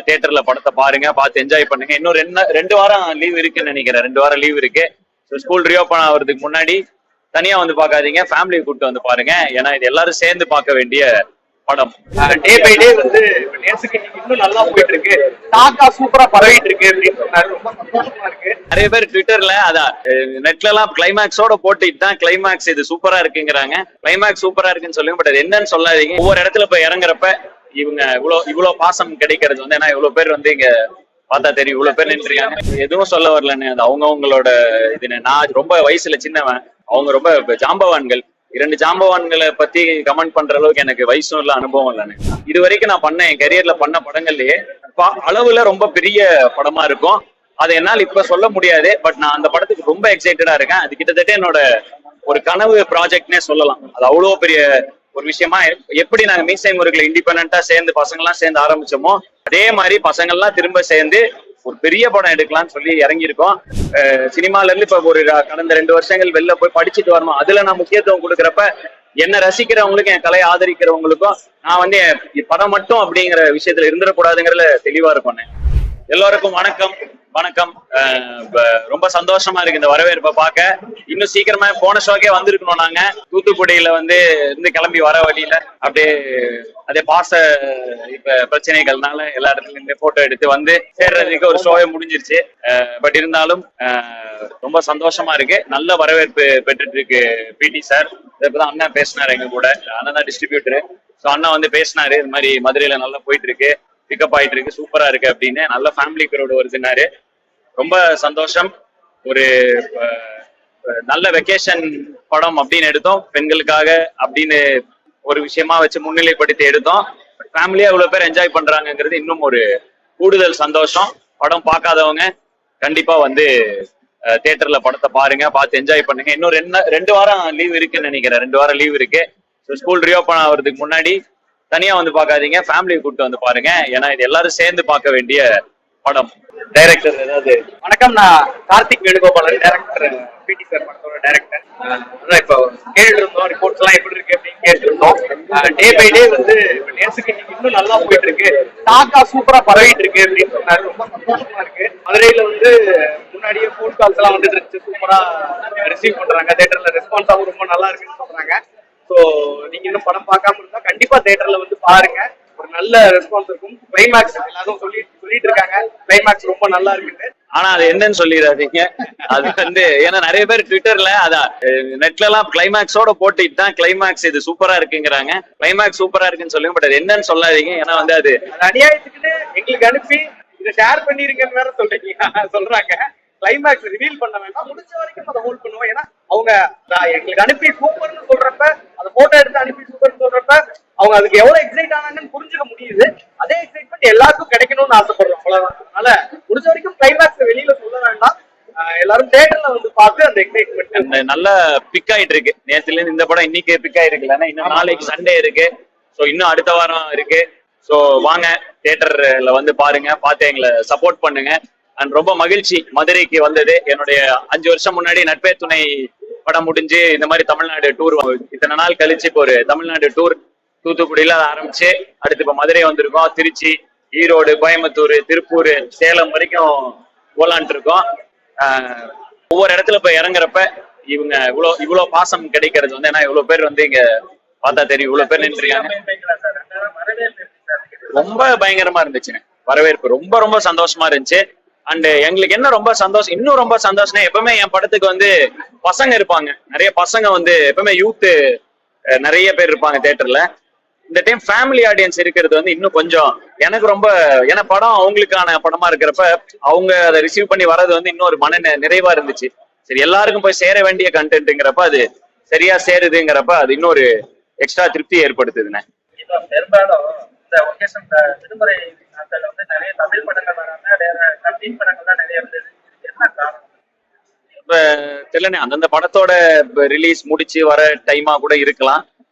தியேட்டர்ல படத்தை பாருங்க, பார்த்து என்ஜாய் பண்ணுங்க. இன்னும் ரெண்டு வாரம் லீவ் இருக்குன்னு நினைக்கிறேன். 2 வாரம் லீவ் இருக்கு. ஸ்கூல் ரீஓபன் ஆகிறதுக்கு முன்னாடி தனியா வந்து பார்க்காதீங்க, ஃபேமிலியை கூப்பிட்டு வந்து பாருங்க. ஏன்னா இது எல்லாரும் சேர்ந்து பார்க்க வேண்டிய படம். டே பை டே வந்து நேசுக்கு இன்னும் நல்லா போயிட்டு இருக்கு, டாக்கா சூப்பரா பரவிட்டு இருக்கு அப்படின்னு சொன்னாரு. ரொம்ப சந்தோஷமா இருக்கு. நிறைய பேர் ட்விட்டர்ல அதான் நெட்ல எல்லாம் கிளைமேக்ஸோட போட்டுட்டு தான் கிளைமேக்ஸ் இது சூப்பரா இருக்குங்கிறாங்க. கிளைமேக்ஸ் சூப்பரா இருக்குன்னு சொல்லுங்க, பட் அது என்னன்னு சொல்லாதீங்க. ஒவ்வொரு இடத்துல போய் இறங்குறப்ப இவங்க இவ்வளவு பாசம் கிடைக்கிறது வந்து, ஏன்னா இவ்வளவு பேர் வந்து இங்க பார்த்தா தெரியும், இவ்வளவு பேர் நின்றுருக்காங்க. எதுவும் சொல்ல வரலன்னு, அது அவங்கவுங்களோட இதுன்னு. நான் ரொம்ப வயசுல சின்னவன், அவங்க ரொம்ப ஜாம்பவான்கள். 2 ஜாம்பவான்களை பத்தி கமெண்ட் பண்ற அளவுக்கு எனக்கு வயசும் இல்ல, அனுபவம் இல்லைன்னு. இது வரைக்கும் நான் பண்ண என் கரியர்ல பண்ண படங்கள்லயே அளவுல ரொம்ப பெரிய படமா இருக்கும். அதை என்னால் இப்ப சொல்ல முடியாது, பட் நான் அந்த படத்துக்கு ரொம்ப எக்ஸைட்டடா இருக்கேன். அது கிட்டத்தட்ட என்னோட ஒரு கனவு ப்ராஜெக்ட்னே சொல்லலாம். அது அவ்வளவு பெரிய ஒரு விஷயமா. எப்படி நாங்க மீசை முருகல இண்டிபெண்டா சேர்ந்து பசங்க எல்லாம் சேர்ந்து ஆரம்பிச்சோமோ, அதே மாதிரி பசங்க எல்லாம் திரும்ப சேர்ந்து ஒரு பெரிய படம் எடுக்கலாம்னு சொல்லி இறங்கியிருக்கோம். சினிமால இருந்து இப்ப ஒரு கடந்த 2 வருஷங்கள் வெளில போய் படிச்சுட்டு வரணும். அதுல நான் முக்கியத்துவம் கொடுக்குறப்ப என்ன ரசிக்கிறவங்களுக்கும் என் கலையை ஆதரிக்கிறவங்களுக்கும் நான் வந்து படம் மட்டும் அப்படிங்கிற விஷயத்துல இருந்துடக்கூடாதுங்கிறதுல தெளிவா இருக்கேன். எல்லோருக்கும் வணக்கம். ரொம்ப சந்தோஷமா இருக்கு இந்த வரவேற்பை பார்க்க. இன்னும் சீக்கிரமா போன ஷோக்கே வந்திருக்கணும். நாங்க தூத்துக்குடியில வந்து இருந்து கிளம்பி வர வழியில அப்படியே அதே இப்ப பிரச்சனைகள்னால எல்லா இடத்துல இருந்து போட்டோ எடுத்து வந்து சேர்றதுக்கு ஒரு ஷோவே முடிஞ்சிருச்சு. பட் இருந்தாலும் ரொம்ப சந்தோஷமா இருக்கு. நல்ல வரவேற்பு பெற்றுட்டு இருக்கு பிடி சார். இப்பதான் அண்ணா பேசினாரு எங்க கூட. அண்ணன் தான் டிஸ்ட்ரிபியூட்டரு. ஸோ அண்ணா வந்து பேசினாரு, இது மாதிரி மதுரையில நல்லா போயிட்டு இருக்கு, பிக்கப் ஆயிட்டு இருக்கு, சூப்பரா இருக்கு அப்படின்னு. நல்ல ஃபேமிலி க்ரௌட் வருதுன்னாரு. ரொம்ப சந்தோஷம். ஒரு நல்ல வெக்கேஷன் படம் அப்படின்னு எடுத்தோம், பெண்களுக்காக அப்படின்னு ஒரு விஷயமா வச்சு முன்னிலைப்படுத்தி எடுத்தோம். ஃபேமிலியா இவ்வளவு பேர் என்ஜாய் பண்றாங்கிறது இன்னும் ஒரு கூடுதல் சந்தோஷம். படம் பார்க்காதவங்க கண்டிப்பா வந்து தியேட்டர்ல படத்தை பாருங்க, பார்த்து என்ஜாய் பண்ணுங்க. இன்னும் 2 வாரம் லீவ் இருக்குன்னு நினைக்கிறேன். 2 வாரம் லீவ் இருக்கு. ஸ்கூல் ரீஓபன் ஆகிறதுக்கு முன்னாடி தனியா வந்து பார்க்காதீங்க, ஃபேமிலியை கூப்பிட்டு வந்து பாருங்க. ஏன்னா இது எல்லாரும் சேர்ந்து பார்க்க வேண்டிய படம். டைரக்டர் ஏதாவது? வணக்கம், நான் கார்த்திக் வேணுகோபாலன், டைரக்டர், பிடி சார் படத்தோட டைரக்டர். அதான் இப்போ கேட்டு இருந்தோம், ரிப்போர்ட்ஸ் எல்லாம் எப்படி இருக்கு அப்படின்னு கேட்டு இருந்தோம். டே பை டே வந்து நேசுக்கு இன்னும் நல்லா போயிட்டு இருக்கு, டாக்கா சூப்பரா பரவிட்டு இருக்கு அப்படின்னு சொன்னாரு. ரொம்ப சந்தோஷமா இருக்கு. மதுரையில வந்து முன்னாடியே ஃபோன் கால்ஸ் எல்லாம் வந்துட்டு இருந்துச்சு, சூப்பரா ரிசீவ் பண்றாங்க. தியேட்டர்ல ரெஸ்பான்ஸாவும் ரொம்ப நல்லா இருக்குன்னு சொல்றாங்க. ஸோ நீங்க இன்னும் படம் பார்க்காம இருந்தா கண்டிப்பா தியேட்டர்ல வந்து பாருங்க, ஒரு நல்ல ரெஸ்பான்ஸ் இருக்கும். கிளைமேக்ஸ் எல்லாரும் சொல்லிட்டு இருக்காங்க, கிளைமேக்ஸ் ரொம்ப நல்லா இருக்குன்னு. ஆனா அது என்னன்னு சொல்லிடாதீங்க. அது வந்து ஏன்னா நிறைய பேர் ட்விட்டர்ல அதான் நெட்ல எல்லாம் கிளைமேக்ஸோட போட்டுட்டு தான் கிளைமேக்ஸ் இது சூப்பரா இருக்குங்கிறாங்க. கிளைமேக்ஸ் சூப்பரா இருக்குன்னு சொல்லுங்க, பட் அது என்னன்னு சொல்லாதீங்க. ஏன்னா வந்து அது அநியாயத்துக்குன்னு எங்களுக்கு அனுப்பி இதை ஷேர் பண்ணிருக்கேன்னு வேற சொல்றாங்க. கிளைமேக்ஸ் ரிவீல் பண்ண வேண்டாம், முடிஞ்ச வரைக்கும் அதை ஹோல்ட் பண்ணுவோம். ஏன்னா அவங்க எங்களுக்கு அனுப்பி சூப்பர்னு சொல்றப்ப, அதை போட்டோ எடுத்து அனுப்பி சூப்பர்னு சொல்றப்ப அவங்க அதுக்கு எவ்வளவு எக்ஸைட் ஆனாங்கன்னு புரிஞ்சுக்க முடியுது. அதே எக்ஸைட்மெண்ட் எல்லாருக்கும் கிடைக்கணும்னு ஆசைப்படுறோம், அவ்வளவுதான். அதனால முடிஞ்ச வரைக்கும் கிளைமேக்ஸ் வெளியில சொல்ல வேண்டாம், எல்லாரும் தியேட்டர்ல வந்து பார்த்து அந்த எக்ஸைட்மெண்ட் நல்லா பிக் ஆயிட்டு இருக்கு. நேத்துல இருந்து இந்த படம் இன்னைக்கு பிக் ஆயிருக்கு. இன்னும் நாளைக்கு சண்டே இருக்கு. ஸோ இன்னும் அடுத்த வாரம் இருக்கு. ஸோ வாங்க தியேட்டர்ல வந்து பாருங்க, பார்த்து எங்களை சப்போர்ட் பண்ணுங்க. அண்ட் ரொம்ப மகிழ்ச்சி மதுரைக்கு வந்தது. என்னுடைய 5 வருஷம் முன்னாடி நட்பே துணை படம் முடிஞ்சு இந்த மாதிரி தமிழ்நாடு டூர், இத்தனை நாள் கழிச்சு இப்போ ஒரு தமிழ்நாடு டூர் தூத்துக்குடியில ஆரம்பிச்சு அடுத்து இப்ப மதுரை வந்திருக்கோம். திருச்சி, ஈரோடு, கோயம்புத்தூர், திருப்பூர், சேலம் வரைக்கும் போலான்ட்டு இருக்கோம். ஒவ்வொரு இடத்துல போய் இறங்குறப்ப இவங்க இவ்வளவு பாசம் கிடைக்கிறது வந்து, ஏன்னா இவ்வளவு பேர் வந்து இங்க பார்த்தா தெரியும், இவ்வளவு பேர் நின்றுருக்காங்க. ரொம்ப பயங்கரமா இருந்துச்சுங்க வரவேற்பு. ரொம்ப ரொம்ப சந்தோஷமா இருந்துச்சு. அண்ட் எங்களுக்கு என்ன ரொம்ப சந்தோஷம், இன்னும் ரொம்ப சந்தோஷம், எப்பவுமே என் படத்துக்கு வந்து பசங்க இருப்பாங்க. நிறைய பசங்க வந்து எப்பவுமே யூத் நிறைய பேர் இருப்பாங்க தியேட்டர்ல. இந்த டைம் ஃபேமிலி ஆடியன்ஸ் இருக்கிறது வந்து இன்னும் கொஞ்சம் எனக்கு ரொம்ப, ஏன்னா படம் அவங்களுக்கான படமா இருக்கிறப்ப அவங்க அதை ரிசீவ் பண்ணி வர்றது வந்து இன்னொரு மன நிறைவா இருந்துச்சு. சரி, எல்லாருக்கும் போய் சேர வேண்டிய கண்டென்ட்ங்கிறப்ப அது சரியா சேருதுங்கிறப்ப அது இன்னொரு எக்ஸ்ட்ரா திருப்தி ஏற்படுத்துதுண்ணே. பெரும்பாலும் இந்த ஒகேஷன் விடுமுறை நாட்கள்ல வந்து நிறைய தமிழ் படங்கள் வராம தமிழ் படங்கள் தான் நிறைய இருந்தது. என்ன காரணம்? இப்ப தெரியலண்ணே, அந்தந்த படத்தோட ரிலீஸ் முடிச்சு வர டைமா கூட இருக்கலாம்.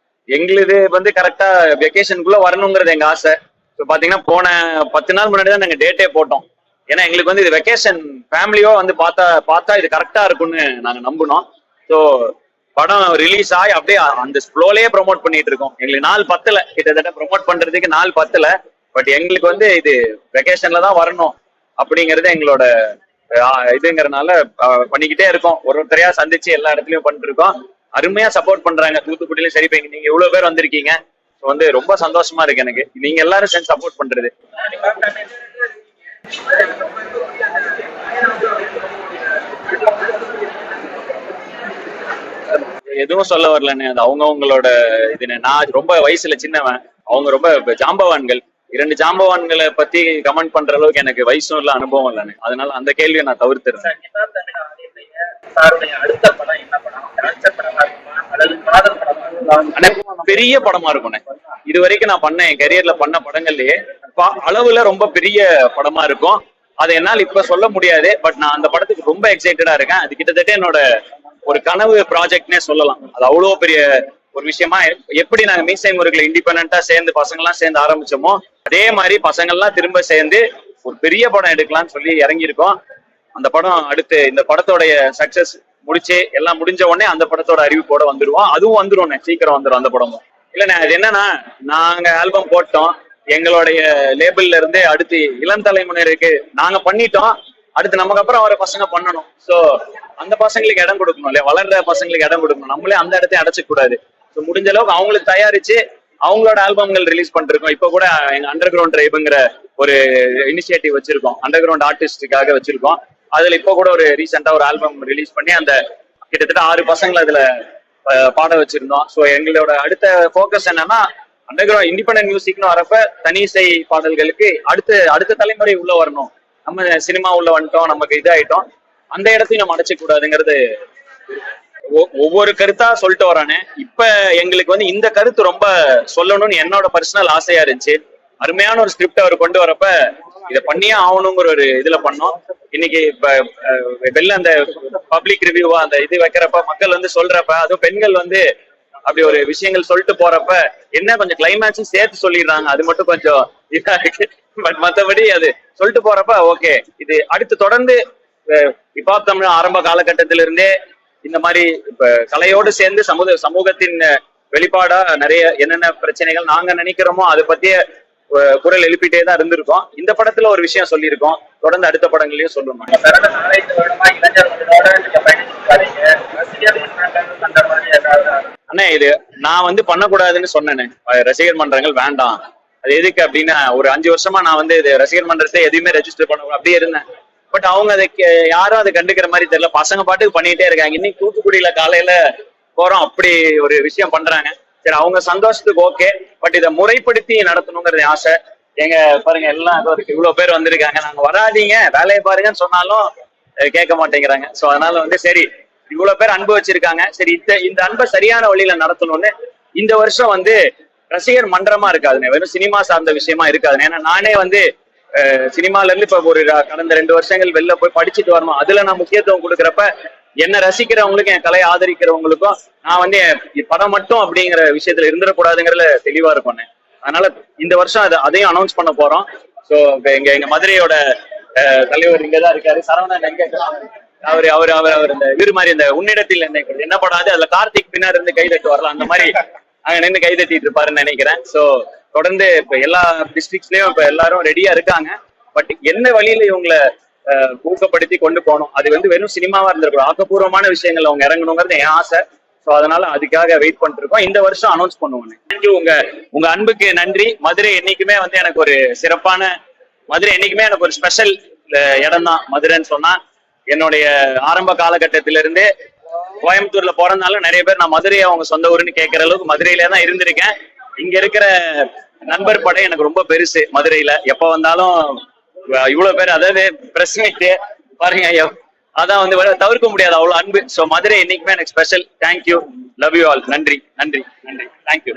எங்களுது வந்து கரெக்டா வெக்கேஷனுக்குள்ள வரணுங்கிறது எங்க ஆசை. இப்ப பாத்தீங்கன்னா போன 10 நாள் முன்னாடி தான் நாங்க டேட்டே போட்டோம். ஏன்னா எங்களுக்கு வந்து இது வெக்கேஷன் ஃபேமிலியோ வந்து பார்த்தா இது கரெக்டா இருக்கும்னு நாங்க நம்பினோம். ஸோ படம் ரிலீஸ் ஆகி அப்படியே அந்த ஸ்லோலயே ப்ரொமோட் பண்ணிட்டு இருக்கோம். எங்களுக்கு நாள் 10 கிட்டத்தட்ட ப்ரொமோட் பண்றதுக்கு நாள் 10. பட் எங்களுக்கு வந்து இது வெக்கேஷன்ல தான் வரணும் அப்படிங்கறது எங்களோட இதுங்கிறதுனால பண்ணிக்கிட்டே இருக்கோம். ஒருத்தரையா சந்திச்சு எல்லா இடத்துலயும் பண்ணிட்டு இருக்கோம். அருமையா சப்போர்ட் பண்றாங்க. தூத்துக்குடியிலும் சரி, நீங்க இவ்வளவு பேர் வந்திருக்கீங்க, வந்து ரொம்ப சந்தோஷமா இருக்கு எனக்கு. நீங்க எல்லாரும் சேர்ந்து சப்போர்ட் பண்றது. எதுவும் சொல்ல வரலன்னு, அது அவங்கவுங்களோட இதுன்னு. நான் ரொம்ப வயசுல சின்னவன், அவங்க ரொம்ப ஜாம்பவான்கள். 2 ஜாம்பவான்களை பத்தி கமெண்ட் பண்ற அளவுக்கு எனக்கு வயசும் இல்ல, அனுபவம் இல்லைன்னு. அதனால அந்த கேள்வியை நான் தவிர்த்துறேன். பெரிய படமா இருக்கும். இது வரைக்கும் நான் பண்ண என் கரியர்ல பண்ண படங்கள்லயே அளவுல ரொம்ப பெரிய படமா இருக்கும். அதை என்னால் இப்ப சொல்ல முடியாது. பட் நான் அந்த படத்துக்கு ரொம்ப எக்ஸைட்டடா இருக்கேன். அது கிட்டத்தட்ட என்னோட ஒரு கனவு ப்ராஜெக்ட்னே சொல்லலாம். அது அவ்வளவு பெரிய ஒரு விஷயமா. எப்படி நாங்க மீசை முருகலை இண்டிபெண்டா சேர்ந்து பசங்க எல்லாம் சேர்ந்து ஆரம்பிச்சோமோ, அதே மாதிரி பசங்க எல்லாம் திரும்ப சேர்ந்து ஒரு பெரிய படம் எடுக்கலாம்னு சொல்லி இறங்கியிருக்கோம். அந்த படம் அடுத்து இந்த படத்தோடைய சக்சஸ் முடிச்சு எல்லாம் முடிஞ்ச உடனே அந்த படத்தோட அறிவிப்போட வந்துருவோம். அதுவும் வந்துரும், சீக்கிரம் வந்துடும் அந்த படமும். இல்லண்ணே, அது என்னன்னா, நாங்க ஆல்பம் போட்டோம், எங்களுடைய லேபிள்ல இருந்து அடுத்து இளம் தலைமுறைக்கு நாங்க பண்ணிட்டோம். அடுத்து நமக்கு அப்புறம் வர பசங்க பண்ணணும். சோ அந்த பசங்களுக்கு இடம் கொடுக்கணும் இல்லையா, வளர்ற பசங்களுக்கு இடம் கொடுக்கணும். நம்மளே அந்த இடத்தையும் அடைச்சிக்க கூடாது. ஸோ முடிஞ்ச அளவுக்கு அவங்களுக்கு தயாரிச்சு அவங்களோட ஆல்பம்கள் ரிலீஸ் பண்ணிருக்கோம். இப்ப கூட எங்க அண்டர் கிரவுண்ட் ட்ரைபுங்கிற ஒரு இனிஷியேட்டிவ் வச்சிருக்கோம், அண்டர் கிரவுண்ட் ஆர்டிஸ்டுக்காக வச்சிருக்கோம். அதுல இப்ப கூட ஒரு ரீசெண்டா ஒரு ஆல்பம் ரிலீஸ் பண்ணி அந்த கிட்டத்தட்ட 6 பசங்களை அதுல பாட வச்சிருந்தோம். ஸோ எங்களோட அடுத்த ஃபோக்கஸ் என்னன்னா, அண்டர் கிரவுண்ட் இண்டிபெண்டன்ட் மியூசிக்னு வரப்ப தனி இசை பாடல்களுக்கு அடுத்த தலைமுறை உள்ள வரணும். நம்ம சினிமா உள்ள வந்துட்டோம், நமக்கு இதாயிட்டோம், அந்த இடத்தையும் நம்ம அடைச்சிக்க கூடாதுங்கிறது ஒவ்வொரு கருத்தா சொல்லிட்டு வரானே. இப்ப எங்களுக்கு வந்து இந்த கருத்து ரொம்ப சொல்லணும்னு என்னோட பர்சனல் ஆசையா இருந்துச்சு. அருமையான ஒரு ஸ்கிரிப்ட் அவர் கொண்டு வரப்ப இதை பண்ணியே ஆகணுங்கிற ஒரு இதுல பண்ணோம். இன்னைக்கு இப்ப வெளில அந்த பப்ளிக் ரிவ்யூவா அந்த இது வைக்கிறப்ப மக்கள் வந்து சொல்றப்ப, அதுவும் பெண்கள் வந்து அப்படி ஒரு விஷயங்கள் சொல்லிட்டு போறப்ப என்ன கொஞ்சம் கிளைமேக்ஸும் சேர்த்து சொல்லிடுறாங்க. அது மட்டும் கொஞ்சம் இதா இருக்கு. பட் மற்றபடி அது சொல்லிட்டு போறப்ப ஓகே. இது அடுத்து தொடர்ந்து இப்ப தமிழ் ஆரம்ப காலகட்டத்திலிருந்தே இந்த மாதிரி இப்ப கலையோடு சேர்ந்து சமூகத்தின் வெளிப்பாடா நிறைய என்னென்ன பிரச்சனைகள் நாங்க நினைக்கிறோமோ அதை பத்திய குரல் எழுப்பிட்டே தான் இருந்திருக்கோம். இந்த படத்துல ஒரு விஷயம் சொல்லியிருக்கோம், தொடர்ந்து அடுத்த படங்களையும் சொல்லணும். அண்ணா, இது நான் வந்து பண்ணக்கூடாதுன்னு சொன்னேன். ரசிகர் மன்றங்கள் வேண்டாம், அது எதுக்கு அப்படின்னா, ஒரு 5 வருஷமா நான் வந்து இது ரசிகர் மன்றத்தை எதுவுமே ரெஜிஸ்டர் பண்ண அப்படியே இருந்தேன். பட் அவங்க அதை யாரும் அதை கண்டுக்கிற மாதிரி தெரியல. பசங்க பாட்டுக்கு பண்ணிட்டே இருக்காங்க. இன்னைக்கு தூத்துக்குடியில காலையில போறோம், அப்படி ஒரு விஷயம் பண்றாங்க. சரி, அவங்க சந்தோஷத்துக்கு ஓகே. பட் இதை முறைப்படுத்தி நடத்தணுங்கிறது ஆசை. எங்க பாருங்க, எல்லாம் இவ்வளவு பேர் வந்திருக்காங்க, நாங்க வராதீங்க வேலையை பாருங்கன்னு சொன்னாலும் கேட்க மாட்டேங்கிறாங்க. சோ அதனால வந்து சரி, இவ்வளவு பேர் அன்பு வச்சிருக்காங்க, சரி இந்த அன்பை சரியான வழியில நடத்தணும்னு இந்த வருஷம் வந்து ரசிகர் மன்றமா இருக்காதுன்னு, வெறும் சினிமா சார்ந்த விஷயமா இருக்காதுன்னு. ஏன்னா நானே வந்து சினிமால இருந்து இப்ப ஒரு கடந்த 2 வருஷங்கள் வெளில போய் படிச்சுட்டு வரணும். அதுல நான் முக்கியத்துவம் கொடுக்குறப்ப என்ன ரசிக்கிறவங்களுக்கும் என் கலையை ஆதரிக்கிறவங்களுக்கும் நான் வந்து படம் மட்டும் அப்படிங்கிற விஷயத்துல இருந்துடக்கூடாதுங்கிறதுல தெளிவா இருக்கும். அதனால இந்த வருஷம் அதையும் அனௌன்ஸ் பண்ண போறோம். ஸோ எங்க மதுரையோட தலைவர் இங்கதான் இருக்காரு, சரவணன். எங்க அவர் இந்த இவரு மாதிரி இந்த உன்னிடத்தில் என்ன படாது, அதுல கார்த்திக் பின்னாடி இருந்து கைதட்டு வரலாம், அந்த மாதிரி அங்க நின்று கைதட்டிட்டு இருப்பாருன்னு நினைக்கிறேன். ஸோ தொடர்ந்து இப்ப எல்லா டிஸ்ட்ரிக்ட்ஸ்லயும் இப்ப எல்லாரும் ரெடியா இருக்காங்க. பட் என்ன வழியில இவங்களை ஊக்கப்படுத்தி கொண்டு போகணும், அது வந்து வெறும் சினிமாவா இருந்திருக்கும், ஆக்கப்பூர்வமான விஷயங்கள் அவங்க இறங்கணுங்கிறது என் ஆசை. ஸோ அதனால அதுக்காக வெயிட் பண்ணிட்டு இருக்கோம். இந்த வருஷம் அனௌன்ஸ் பண்ணுவோம். தேங்க்யூ. உங்க அன்புக்கு நன்றி. மதுரை என்னைக்குமே வந்து எனக்கு ஒரு சிறப்பான, மதுரை என்னைக்குமே எனக்கு ஒரு ஸ்பெஷல் இடம் தான். மதுரைன்னு சொன்னா என்னுடைய ஆரம்ப காலகட்டத்திலிருந்தே கோயம்புத்தூர்ல போறதுனால நிறைய பேர் நான் மதுரையை அவங்க சொந்த ஊருன்னு கேட்கற அளவுக்கு மதுரையில தான் இருந்திருக்கேன். இங்க இருக்கிற நண்பர் படை எனக்கு ரொம்ப பெருசு. மதுரையில எப்ப வந்தாலும் இவ்வளவு பேர், அதாவது பிரஸ் மீட் பாருங்க, அதான் வந்து தவிர்க்க முடியாது, அவ்வளவு அன்பு. சோ மதுரை என்னைக்குமே எனக்கு special. Thank you, love you all. நன்றி நன்றி நன்றி, தேங்க்யூ.